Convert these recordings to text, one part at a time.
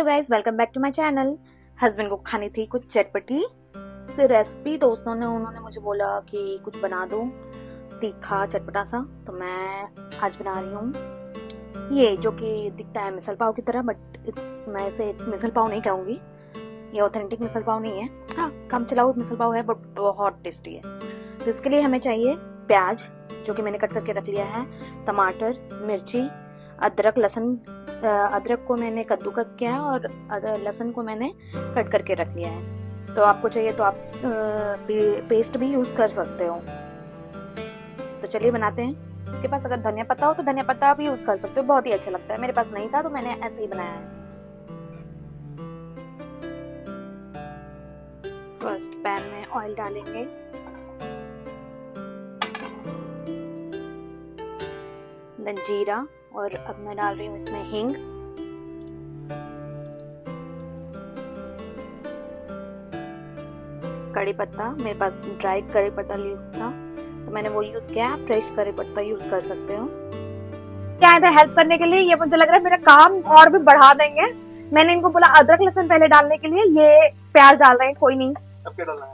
Hello guys, welcome back to my channel. Husband को खानी थी कुछ चटपटी से रेसिपी, तो उन्होंने मुझे बोला कि कुछ बना दो तीखा चटपटा सा। तो मैं आज बना रही हूँ ये, जो कि दिखता है मिसल पाव की तरह, बट मैं इसे मिसल पाव नहीं कहूँगी। ये ऑथेंटिक मिसल पाव नहीं है। हाँ, काम चलाओ मिसल पाव है, बट बहुत टेस्टी है। तो इसके लिए हमें चाहिए प्याज, जो कि मैंने कट करके रख लिया है, टमाटर, मिर्ची, अदरक, लहसुन। अदरक को मैंने कद्दूकस किया है और लहसुन को मैंने कट करके रख लिया है। तो आपको चाहिए तो आप पेस्ट भी यूज कर सकते हो। तो चलिए बनाते हैं। आपके पास अगर धनिया पत्ता हो तो धनिया पत्ता भी यूज कर सकते हो, बहुत ही अच्छा लगता है। मेरे पास नहीं था तो मैंने ऐसे ही बनाया है। फर्स्ट पैन में ऑयल डालेंगे, देन जीरा, और अब मैं डाल रही हूँ इसमें हींग, कड़ी पत्ता। मेरे पास ड्राई कड़ी पत्ता लीव्स था तो मैंने वो यूज किया है। फ्रेश कड़ी पत्ता यूज कर सकते हो। क्या है हेल्प करने के लिए, ये मुझे लग रहा है मेरा काम और भी बढ़ा देंगे। मैंने इनको बोला अदरक लहसुन पहले डालने के लिए, ये प्याज डाल रहे हैं। कोई नहीं, अब क्या डालना है?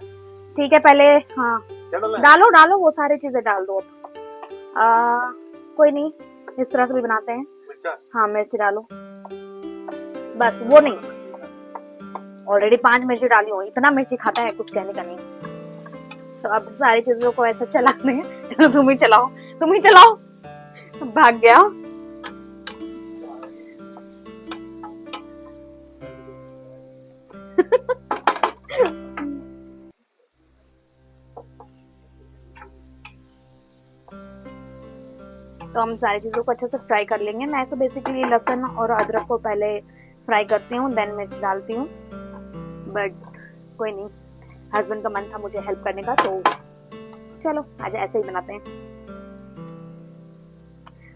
ठीक है, पहले हाँ डालो डालो, वो सारी चीजें डाल दो। कोई नहीं, इस तरह से भी बनाते हैं। हाँ, मिर्च डालो, बस वो नहीं, ऑलरेडी 5 मिर्ची डाली हो। इतना मिर्ची खाता है, कुछ कहने का नहीं। तो अब सारी चीजों को ऐसा चलाते हैं। चलो तुम ही चलाओ, तुम ही चलाओ। भाग गया। तो हम सारी चीजों को अच्छे से फ्राई कर लेंगे। मैं ऐसा बेसिकली लहसुन और अदरक को पहले फ्राई करती हूँ, देन मिर्च डालती हूँ। बट कोई नहीं, हस्बैंड का मन था मुझे हेल्प करने का, तो चलो आज ऐसे ही बनाते हैं।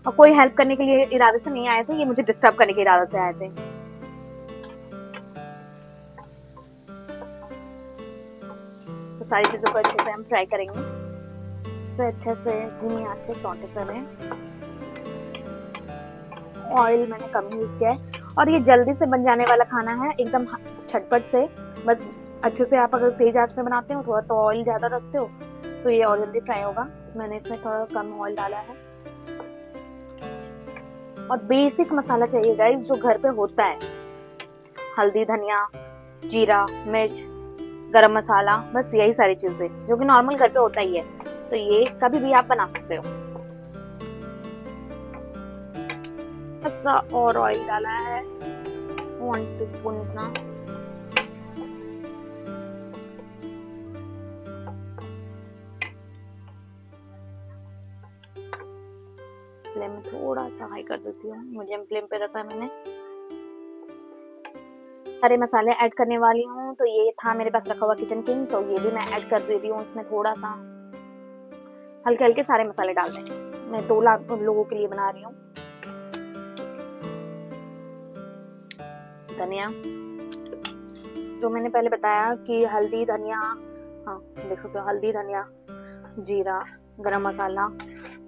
और कोई हेल्प करने के लिए इरादे से नहीं आए थे, ये मुझे डिस्टर्ब करने के इरादे से आए थे। तो सारी चीजों को अच्छे से हम फ्राई करेंगे। इसे अच्छे से धीमी आंच पे सौंटे करें। ऑयल मैंने कम यूज किया है और ये जल्दी से बन जाने वाला खाना है, एकदम झटपट से। बस अच्छे से आप अगर तेज आंच में बनाते हो, थोड़ा तो ऑयल ज्यादा रखते हो तो ये और जल्दी फ्राई होगा। मैंने इसमें थोड़ा कम ऑयल डाला है। और बेसिक मसाला चाहिए गाइस, जो घर पे होता है, हल्दी, धनिया, जीरा, मिर्च, गरम मसाला, बस यही सारी चीजें जो कि नॉर्मल घर पे होता ही है। तो ये कभी भी आप बना सकते हो। ऐसा और ऑयल डाला है 1 टीस्पून इतना। फ्लेम में थोड़ा सा हाई कर देती हूँ, मीडियम फ्लेम पे रखा है मैंने। सारे मसाले ऐड करने वाली हूँ। तो ये था मेरे पास रखा हुआ किचन किंग, तो ये भी मैं ऐड कर दे रही हूँ इसमें। थोड़ा सा हल्के हल्के सारे मसाले डाल दें। मैं 2 लोगों के लिए बना रही हूँ। धनिया, जो मैंने पहले बताया कि हल्दी, धनिया, हाँ देख सकते हो, हल्दी, धनिया, जीरा, गरम मसाला,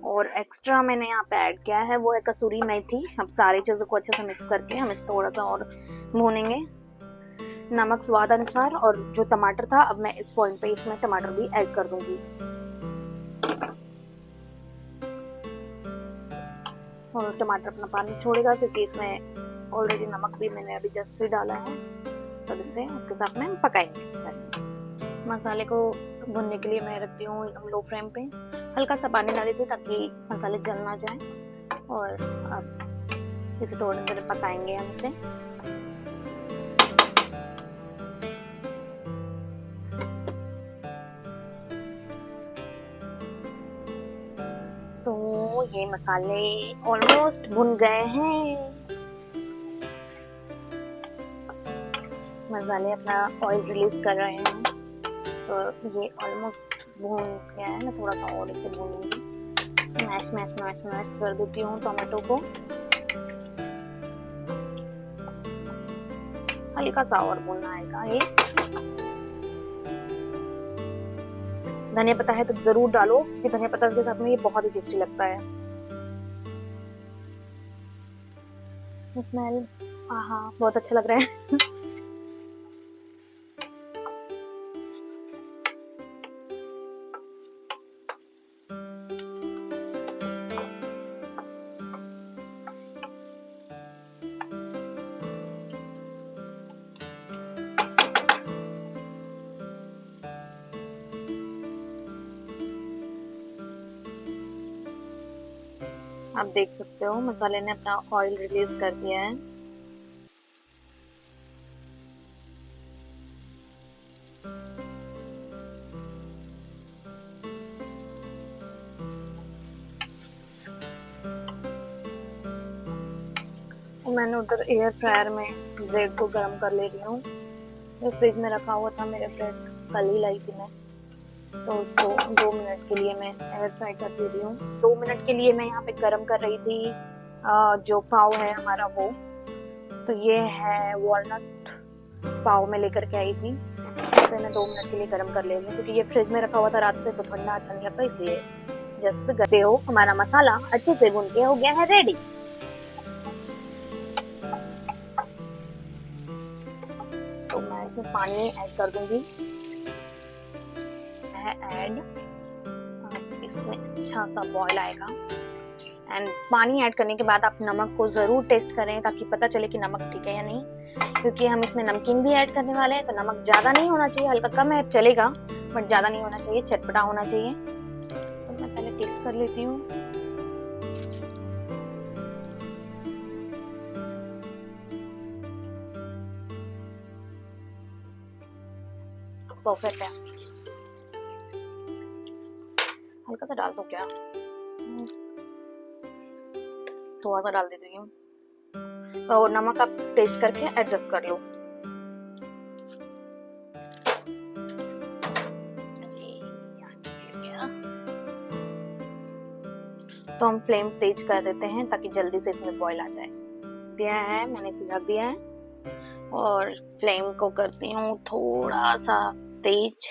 और एक्स्ट्रा मैंने यहाँ पे ऐड किया है वो है कसूरी मेथी। अब सारी चीजों को अच्छे से मिक्स करके हम इसे थोड़ा सा और भूनेंगे। नमक स्वाद अनुसार, और जो टमाटर था, अब मैं इस पॉइंट पे इसमें टमाटर भी ऐड कर दूंगी। और टमाटर अपना पानी छोड़ेगा क्योंकि इसमें ऑलरेडी नमक भी मैंने अभी जस्ट ही डाला है। तो इससे उसके साथ में पकाएंगे। बस मसाले को भुनने के लिए मैं रखती हूँ लो फ्लेम पे। हल्का सा पानी डाली थी ताकि मसाले जल ना जाए। और अब इसे थोड़ी देर पकाएंगे हम इसे। तो ये मसाले ऑलमोस्ट भुन गए हैं। मसाले अपना ऑयल रिलीज कर रहे हैं, तो ये ऑलमोस्ट भून गया है। मैं थोड़ा सा और इसे भूनूंगी। मैश कर देती हूँ टोमेटो को। हल्का सा और भूनना आएगा। ये धनिया पत्ता है तो जरूर डालो, कि धनिया पत्ता के साथ में ये बहुत ही टेस्टी लगता है। स्मेल हाँ, बहुत अच्छा लग रहा है। आप देख सकते हो मसाले ने अपना ऑयल रिलीज कर दिया है। और मैंने उधर एयर फ्रायर में ब्रेड को गर्म कर ले रही हूँ। ये फ्रिज में रखा हुआ था मेरे ब्रेड, कल ही लाई थी मैं, तो उसको 2 मिनट के लिए मैं एयर फ्राई कर दे रही हूँ। 2 मिनट के लिए मैं यहाँ पे गर्म कर रही थी जो पाव है हमारा वो। तो ये है वॉलनट पाव में लेकर के आई थी, इसे मैं 2 मिनट के लिए गर्म कर ले रही हूँ क्योंकि ये फ्रिज में रखा हुआ था रात से, तो ठंडा अच्छा नहीं लगता, इसलिए जस्ट करते हो। हमारा मसाला अच्छे से भुन के हो गया है रेडी। तो मैं इसमें पानी ऐड कर दूंगी, ऐड इसमें अच्छा सा बॉईल आएगा। एंड पानी ऐड करने के बाद आप नमक को जरूर टेस्ट करें ताकि पता चले कि नमक ठीक है या नहीं, क्योंकि हम इसमें नमकीन भी ऐड करने वाले हैं। तो नमक ज्यादा नहीं होना चाहिए, हल्का कम है चलेगा, बट ज्यादा नहीं होना चाहिए, चटपटा होना चाहिए। तो मैं पहले टेस्ट कर लेती हूँ। परफेक्ट है। हल्का सा डाल दो क्या, थोड़ा सा डाल देती हूँ। और नमक आप टेस्ट करके एडजस्ट कर लो। तो हम फ्लेम तेज कर देते हैं ताकि जल्दी से इसमें बॉईल आ जाए। दिया है, मैंने इसे ढक दिया है और फ्लेम को करती हूँ थोड़ा सा तेज।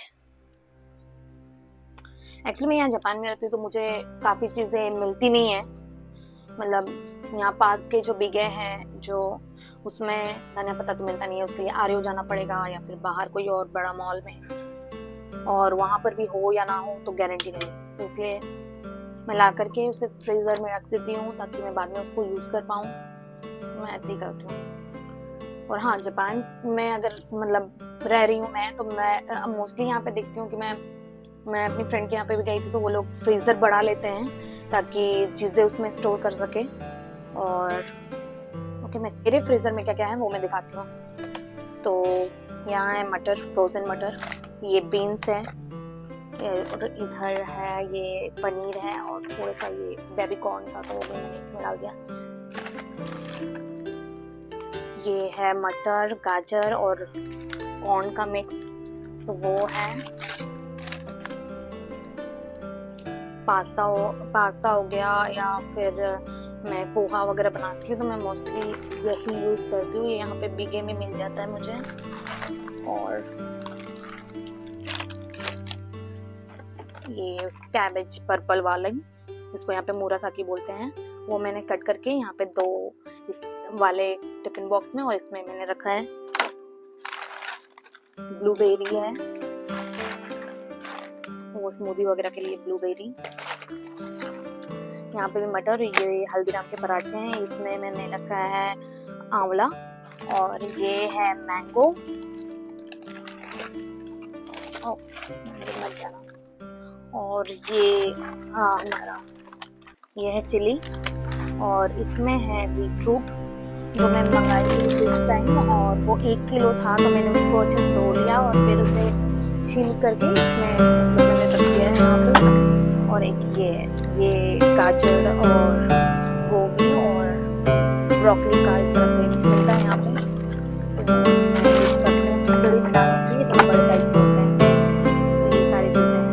एक्चुअली मैं यहाँ जापान में रहती हूँ तो मुझे काफी चीजें मिलती नहीं है, मतलब यहाँ पास के जो बिगे हैं जो उसमें धनिया पत्ता तो मिलता नहीं है, उसके लिए आरओ जाना पड़ेगा या फिर बाहर कोई और बड़ा मॉल में, और वहां पर भी हो या ना हो तो गारंटी नहीं, तो इसलिए मैं ला करके उसे फ्रीजर में रख देती हूँ ताकि मैं बाद में उसको यूज कर पाऊँ। मैं ऐसे ही करती हूँ। और हाँ, जापान में अगर मतलब रह रही हूँ मैं, तो मैं मोस्टली यहाँ पे देखती हूँ कि मैं अपनी फ्रेंड के यहाँ पे भी गई थी तो वो लोग फ्रीजर बढ़ा लेते हैं ताकि चीजें उसमें स्टोर कर सके। और ओके, मैं मेरे फ्रीजर में क्या क्या है वो मैं दिखाती हूँ। तो यहाँ है मटर, फ्रोजन मटर, ये बीन्स है, और इधर है ये पनीर है, और थोड़ा सा ये बेबी कॉर्न था तो वो भी मैंने इसमें डाल दिया। ये है मटर, गाजर और कॉर्न का मिक्स, तो वो है। पास्ता हो गया, या फिर मैं पोहा वगैरह बनाती हूँ तो मैं मोस्टली यही यूज करती हूँ, ये यहाँ पे बिगे में मिल जाता है मुझे। और ये कैबेज पर्पल वाला, इसको यहाँ पे मुरासाकी बोलते हैं, वो मैंने कट करके यहाँ पे 2 इस वाले टिफिन बॉक्स में, और इसमें मैंने रखा है ब्लूबेरी है, वो स्मूदी वगैरह के लिए ब्लूबेरी। यहाँ पे भी मटर, ये हल्दीराम के पराठे हैं, इसमें मैंने रखा है आंवला, और ये है मैंगो, मत जाना, और ये हमारा ये है चिली, और इसमें है बीटरूट जो मैं मंगाई थी उस टाइम, और वो 1 किलो था तो मैंने उसको अच्छे से धो लिया और फिर उसे छील करके इसमें मैंने रख दिया है यहाँ पे। और एक ये गाजर और गोभी और ब्रोकली का इस तरह से मिलता है यहाँ पे, तो खिचड़ी में डालने के लिए थोड़ा बड़े साइज के होते हैं। तो ये सारी चीजें हैं।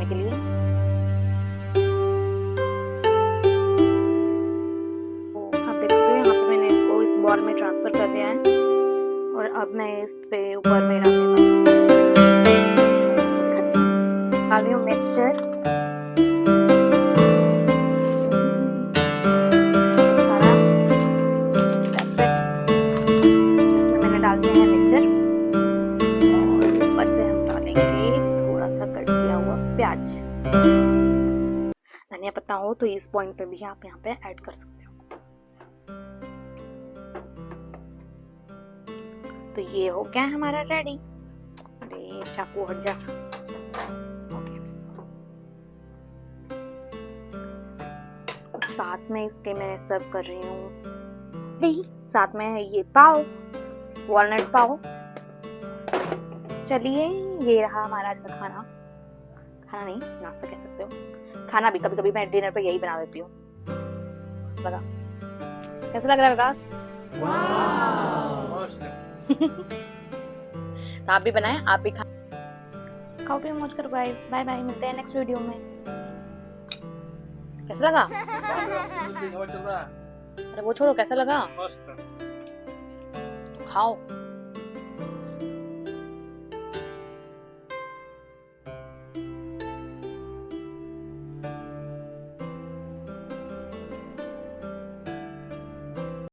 के लिए। तो आप देख सकते हो यहाँ पे मैंने इसको इस बॉल में ट्रांसफर कर दिया है और अब मैं इस पे ऊपर में डालने वाली हूँ मिक्सचर। सारा दैट्स इट। इसमें मैंने डाल दिया है मिक्सचर और ऊपर से हम डालेंगे थोड़ा सा कट किया हुआ प्याज। धनिया पत्ता हो तो इस पॉइंट पे भी आप यहाँ पे ऐड कर सकते हो। तो ये हो गया हमारा रेडी। अरे चाकू हट जा। ओके, साथ में इसके मैं सर्व कर रही हूँ, साथ में है ये पाव, वॉलनट पाव। चलिए, ये रहा हमारा आज का खाना। खाना नहीं, नाश्ता कह सकते हो। खाना भी कभी कभी मैं डिनर पे यही बना देती हूँ। लगा कैसा लग रहा है विकास? तो आप भी बनाएं, आप भी खाओ पियो मौज करो गाइस। बाय बाय, मिलते हैं नेक्स्ट वीडियो में। कैसा लगा? अरे वो छोड़ो, कैसा लगा? खाओ।